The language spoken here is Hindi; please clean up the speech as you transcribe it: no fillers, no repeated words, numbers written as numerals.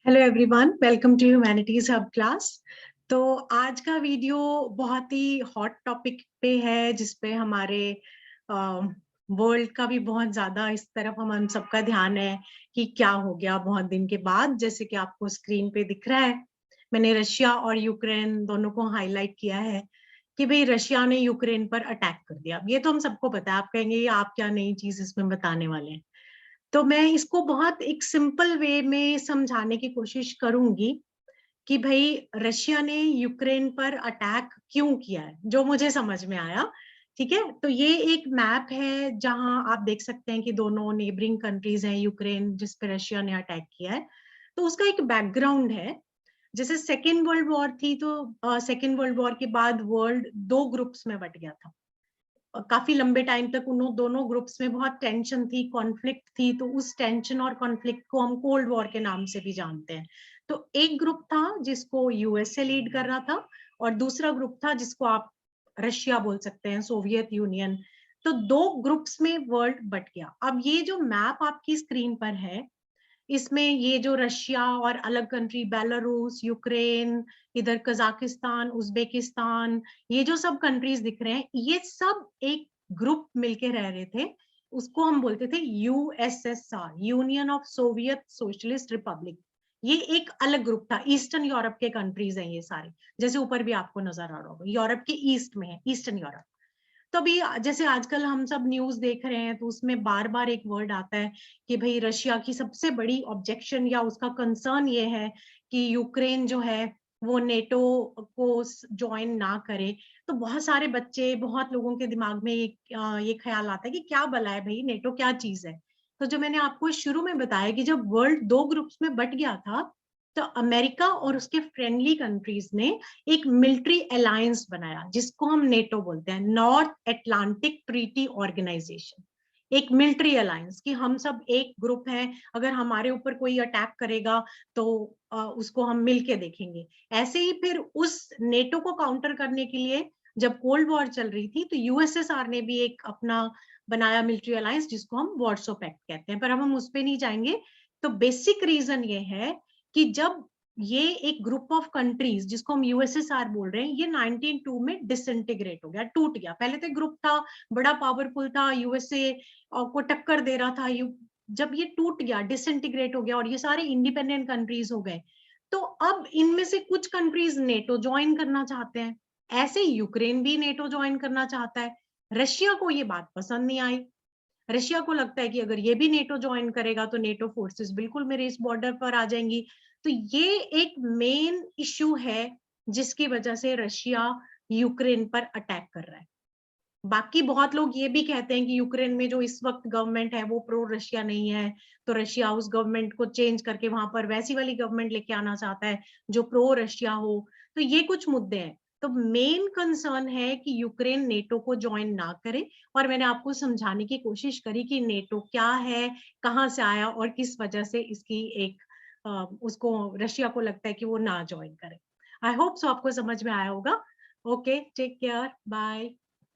Hello everyone, welcome to humanities hub class. तो आज का वीडियो बहुत ही हॉट टॉपिक पे है, जिसपे हमारे वर्ल्ड का भी बहुत ज्यादा इस तरफ हम सबका ध्यान है कि क्या हो गया बहुत दिन के बाद। जैसे कि आपको स्क्रीन पे दिख रहा है, मैंने रशिया और यूक्रेन दोनों को हाईलाइट किया है कि भाई रशिया ने यूक्रेन पर अटैक कर दिया। ये तो हम सबको पता है। आप कहेंगे ये आप क्या नई चीज इसमें बताने वाले हैं, तो मैं इसको बहुत एक सिंपल वे में समझाने की कोशिश करूंगी कि भाई रशिया ने यूक्रेन पर अटैक क्यों किया है, जो मुझे समझ में आया। ठीक है, तो ये एक मैप है जहां आप देख सकते हैं कि दोनों नेबरिंग कंट्रीज हैं, यूक्रेन जिस पे रशिया ने अटैक किया है। तो उसका एक बैकग्राउंड है। जैसे सेकेंड वर्ल्ड वॉर थी, तो सेकेंड वर्ल्ड वॉर के बाद वर्ल्ड दो ग्रुप्स में बट गया था। काफी लंबे टाइम तक उन दोनों ग्रुप्स में बहुत टेंशन थी, कॉन्फ्लिक्ट थी। तो उस टेंशन और कॉन्फ्लिक्ट को हम कोल्ड वॉर के नाम से भी जानते हैं। तो एक ग्रुप था जिसको यूएसए लीड कर रहा था, और दूसरा ग्रुप था जिसको आप रशिया बोल सकते हैं, सोवियत यूनियन। तो दो ग्रुप्स में वर्ल्ड बट गया। अब ये जो मैप आपकी स्क्रीन पर है, इसमें ये जो रशिया और अलग कंट्री बेलारूस, यूक्रेन, इधर कजाकिस्तान, उज्बेकिस्तान, ये जो सब कंट्रीज दिख रहे हैं, ये सब एक ग्रुप मिलके रह रहे थे। उसको हम बोलते थे USSR, union of Soviet socialist Republic. ये एक अलग ग्रुप था। ईस्टर्न यूरोप के कंट्रीज हैं ये सारे, जैसे ऊपर भी आपको नजर आ रहा होगा, यूरोप के ईस्ट में है, ईस्टर्न यूरोप। तो अभी जैसे आजकल हम सब न्यूज देख रहे हैं, तो उसमें बार बार एक वर्ड आता है कि भाई रशिया की सबसे बड़ी ऑब्जेक्शन या उसका कंसर्न ये है कि यूक्रेन जो है वो नेटो को ज्वाइन ना करे। तो बहुत सारे बच्चे, बहुत लोगों के दिमाग में ये ख्याल आता है कि क्या भला है भाई, नेटो क्या चीज है। तो जो मैंने आपको शुरू में बताया कि जब वर्ल्ड दो ग्रुप्स में बट गया था, तो अमेरिका और उसके फ्रेंडली कंट्रीज ने एक मिलिट्री अलायंस बनाया, जिसको हम नेटो बोलते हैं, नॉर्थ अटलांटिक ट्रीटी ऑर्गेनाइजेशन। एक मिलिट्री अलायंस कि हम सब एक ग्रुप हैं, अगर हमारे ऊपर कोई अटैक करेगा तो उसको हम मिलके देखेंगे। ऐसे ही फिर उस नेटो को काउंटर करने के लिए जब कोल्ड वॉर चल रही थी, तो यूएसएसआर ने भी एक अपना बनाया मिलिट्री अलायंस, जिसको हम वार्सो पैक्ट कहते हैं, पर अब हम उस पर नहीं जाएंगे। तो बेसिक रीजन ये है कि जब ये एक ग्रुप ऑफ कंट्रीज जिसको हम यूएसएसआर बोल रहे हैं, ये 1902 में डिसइंटीग्रेट हो गया, टूट गया। पहले तो ग्रुप था, बड़ा पावरफुल था, यूएसए को टक्कर दे रहा था। जब ये टूट गया, डिसइंटीग्रेट हो गया, और ये सारे इंडिपेंडेंट कंट्रीज हो गए, तो अब इनमें से कुछ कंट्रीज नेटो ज्वाइन करना चाहते हैं। ऐसे यूक्रेन भी नेटो ज्वाइन करना चाहता है। रशिया को ये बात पसंद नहीं आई। रशिया को लगता है कि अगर ये भी नेटो ज्वाइन करेगा तो नेटो फोर्सेस बिल्कुल मेरे इस बॉर्डर पर आ जाएंगी। तो ये एक मेन इश्यू है जिसकी वजह से रशिया यूक्रेन पर अटैक कर रहा है। बाकी बहुत लोग ये भी कहते हैं कि यूक्रेन में जो इस वक्त गवर्नमेंट है वो प्रो रशिया नहीं है, तो रशिया उस गवर्नमेंट को चेंज करके वहां पर वैसी वाली गवर्नमेंट लेके आना चाहता है जो प्रो रशिया हो। तो ये कुछ मुद्दे हैं। तो मेन कंसर्न है कि यूक्रेन नेटो को ज्वाइन ना करे, और मैंने आपको समझाने की कोशिश करी कि नेटो क्या है, कहाँ से आया, और किस वजह से इसकी एक उसको रशिया को लगता है कि वो ना ज्वाइन करे। आई होप सो आपको समझ में आया होगा। Okay, take care, bye.